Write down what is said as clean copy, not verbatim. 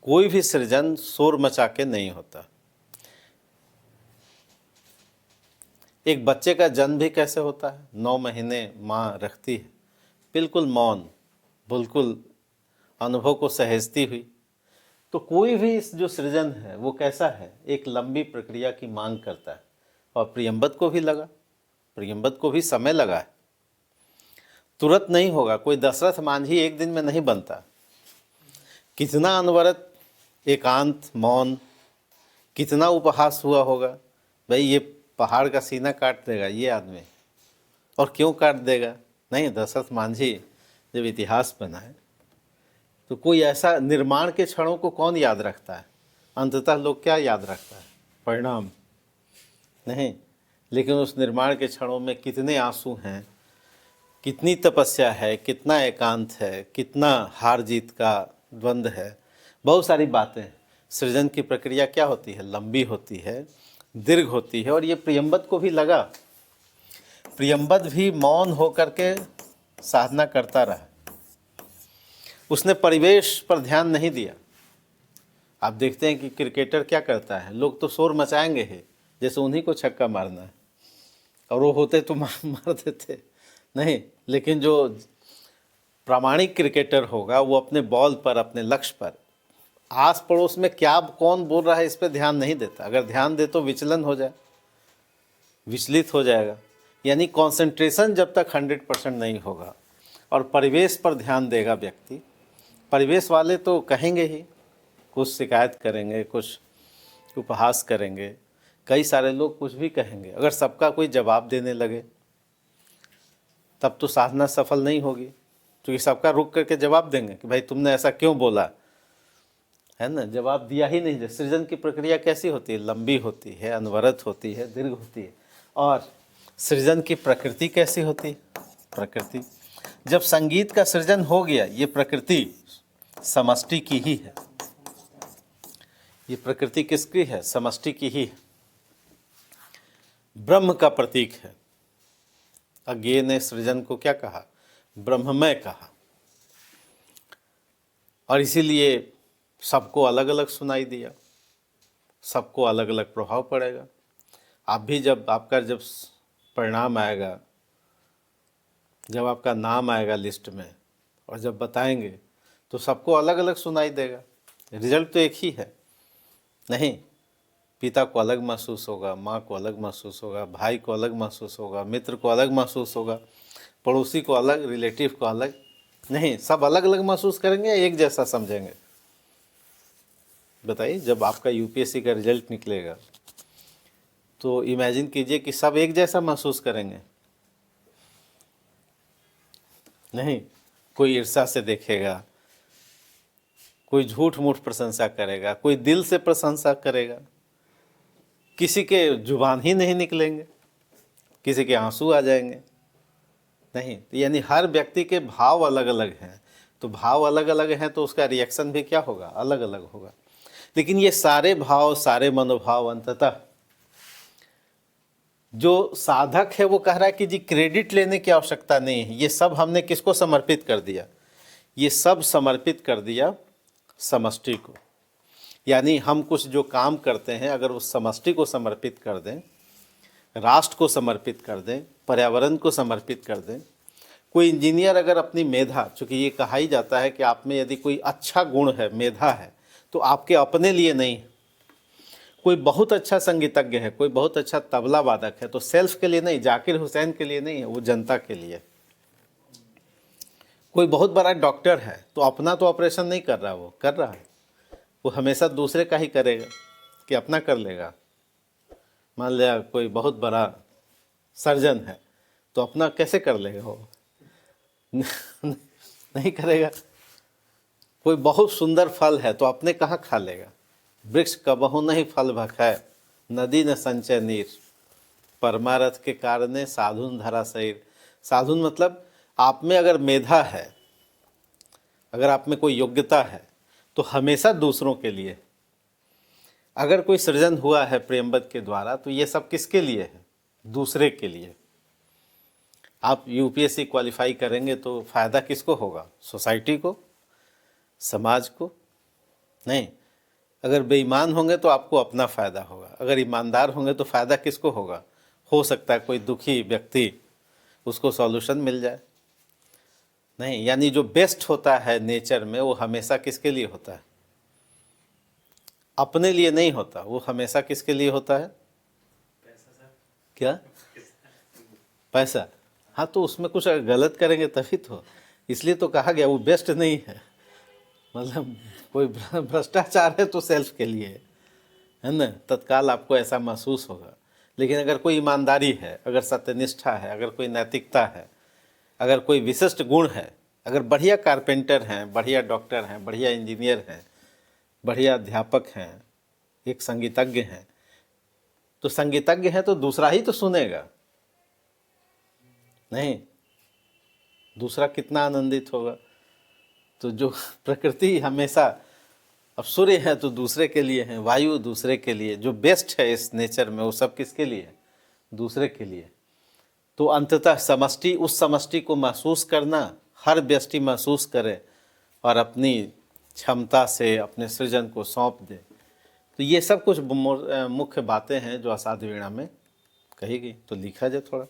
कोई भी सृजन शोर मचा के नहीं होता। एक बच्चे का जन्म भी कैसे होता है? 9 महीने माँ रखती है बिल्कुल मौन, बिल्कुल अनुभव को सहेजती हुई। तो कोई भी इस जो सृजन है वो कैसा है? एक लंबी प्रक्रिया की मांग करता है। और प्रियंवद को भी लगा, प्रियंवद को भी समय लगा है, तुरंत नहीं होगा। कोई दशरथ मांझी एक दिन में नहीं बनता। कितना अनवरत एकांत मौन, कितना उपहास हुआ होगा। भाई ये पहाड़ का सीना काट देगा ये आदमी, और क्यों काट देगा? नहीं, दशरथ मांझी जब इतिहास बना है तो कोई ऐसा निर्माण के क्षणों को कौन याद रखता है? अंततः लोग क्या याद रखता है? परिणाम नहीं। लेकिन उस निर्माण के क्षणों में कितने आंसू हैं, कितनी तपस्या है, कितना एकांत है, कितना हार जीत का द्वंद्व है, बहुत सारी बातें। सृजन की प्रक्रिया क्या होती है? लंबी होती है, दीर्घ होती है। और ये प्रियंवद को भी लगा। प्रियंवद भी मौन होकर के साधना करता रहा। उसने परिवेश पर ध्यान नहीं दिया। आप देखते हैं कि क्रिकेटर क्या करता है, लोग तो शोर मचाएंगे ही, जैसे उन्हीं को छक्का मारना है, और वो होते तो मार देते नहीं। लेकिन जो प्रामाणिक क्रिकेटर होगा वो अपने बॉल पर, अपने लक्ष्य पर, आस पड़ोस में क्या कौन बोल रहा है इस पर ध्यान नहीं देता। अगर ध्यान दे तो विचलन हो जाए, विचलित हो जाएगा। यानी कंसंट्रेशन जब तक 100% नहीं होगा और परिवेश पर ध्यान देगा व्यक्ति, परिवेश वाले तो कहेंगे ही, कुछ शिकायत करेंगे, कुछ उपहास करेंगे, कई सारे लोग कुछ भी कहेंगे। अगर सबका कोई जवाब देने लगे तब तो साधना सफल नहीं होगी, क्योंकि सबका रुक करके जवाब देंगे कि भाई तुमने ऐसा क्यों बोला, है ना? जवाब दिया ही नहीं। सृजन की प्रक्रिया कैसी होती है? लंबी होती है, अनवरत होती है, दीर्घ होती है। और सृजन की प्रकृति कैसी होती है? प्रकृति जब संगीत का सृजन हो गया, ये प्रकृति समष्टि की ही है। ये प्रकृति किसकी है? समष्टि की ही है, ब्रह्म का प्रतीक है। अज्ञेय ने सृजन को क्या कहा? ब्रह्ममय कहा। और इसीलिए सबको अलग अलग सुनाई दिया, सबको अलग अलग प्रभाव पड़ेगा। आप भी जब आपका जब परिणाम आएगा, जब आपका नाम आएगा लिस्ट में, और जब बताएंगे तो सबको अलग अलग सुनाई देगा। रिजल्ट तो एक ही है नहीं। पिता को अलग महसूस होगा, माँ को अलग महसूस होगा, भाई को अलग महसूस होगा, मित्र को अलग महसूस होगा, पड़ोसी को अलग, रिलेटिव को अलग। नहीं, सब अलग अलग महसूस करेंगे या एक जैसा समझेंगे? बताइए, जब आपका यूपीएससी का रिजल्ट निकलेगा तो इमेजिन कीजिए कि सब एक जैसा महसूस करेंगे? नहीं, कोई ईर्ष्या से देखेगा, कोई झूठ मूठ प्रशंसा करेगा, कोई दिल से प्रशंसा करेगा, किसी के जुबान ही नहीं निकलेंगे, किसी के आंसू आ जाएंगे। नहीं, तो यानी हर व्यक्ति के भाव अलग अलग हैं। तो भाव अलग अलग हैं तो उसका रिएक्शन भी क्या होगा? अलग अलग होगा। लेकिन ये सारे भाव, सारे मनोभाव अंततः जो साधक है वो कह रहा है कि जी क्रेडिट लेने की आवश्यकता नहीं है, ये सब हमने किसको समर्पित कर दिया? ये सब समर्पित कर दिया समष्टि को। यानी हम कुछ जो काम करते हैं अगर उस समष्टि को समर्पित कर दें, राष्ट्र को समर्पित कर दें, पर्यावरण को समर्पित कर दें। कोई इंजीनियर अगर अपनी मेधा, चूँकि ये कहा ही जाता है कि आप में यदि कोई अच्छा गुण है, मेधा है, तो आपके अपने लिए नहीं है। कोई बहुत अच्छा संगीतज्ञ है, कोई बहुत अच्छा तबला वादक है, तो सेल्फ के लिए नहीं, जाकिर हुसैन के लिए नहीं है, वो जनता के लिए। कोई बहुत बड़ा डॉक्टर है तो अपना तो ऑपरेशन नहीं कर रहा, वो कर रहा है, वो हमेशा दूसरे का ही करेगा कि अपना कर लेगा। मान लिया कोई बहुत बड़ा सर्जन है तो अपना कैसे कर लेगा वो? नहीं करेगा। कोई बहुत सुंदर फल है तो अपने कहाँ खा लेगा? वृक्ष कबहु नहीं फल भखै, नदी न संचय नीर, परमारथ के कारणे साधुन धरा शरीर। साधुन मतलब आप में अगर मेधा है, अगर आप में कोई योग्यता है तो हमेशा दूसरों के लिए। अगर कोई सृजन हुआ है प्रियंवद के द्वारा तो ये सब किसके लिए है? दूसरे के लिए। आप यूपीएससी क्वालिफाई करेंगे तो फायदा किसको होगा? सोसाइटी को, समाज को? नहीं, अगर बेईमान होंगे तो आपको अपना फ़ायदा होगा, अगर ईमानदार होंगे तो फ़ायदा किसको होगा? हो सकता है कोई दुखी व्यक्ति, उसको सॉल्यूशन मिल जाए। नहीं, यानी जो बेस्ट होता है नेचर में वो हमेशा किसके लिए होता है? अपने लिए नहीं होता, वो हमेशा किसके लिए होता है? क्या? पैसा। हाँ, तो उसमें कुछ अगर गलत करेंगे तभी तो, इसलिए तो कहा गया वो बेस्ट नहीं है। मतलब कोई भ्रष्टाचार है तो सेल्फ के लिए है ना, तत्काल आपको ऐसा महसूस होगा। लेकिन अगर कोई ईमानदारी है, अगर सत्यनिष्ठा है, अगर कोई नैतिकता है, अगर कोई विशिष्ट गुण है, अगर बढ़िया कारपेंटर हैं, बढ़िया डॉक्टर हैं, बढ़िया इंजीनियर हैं, बढ़िया अध्यापक हैं, एक संगीतज्ञ हैं, तो संगीतज्ञ हैं तो दूसरा ही तो सुनेगा। नहीं, दूसरा कितना आनंदित होगा। तो जो प्रकृति हमेशा, अब सूर्य है तो दूसरे के लिए है, वायु दूसरे के लिए, जो बेस्ट है इस नेचर में वो सब किसके लिए है? दूसरे के लिए। तो अंततः समष्टि, उस समष्टि को महसूस करना, हर व्यक्ति महसूस करे और अपनी क्षमता से अपने सृजन को सौंप दे। तो ये सब कुछ मुख्य बातें हैं जो असाध्य वीणा में कही गई। तो लिखा जाए थोड़ा।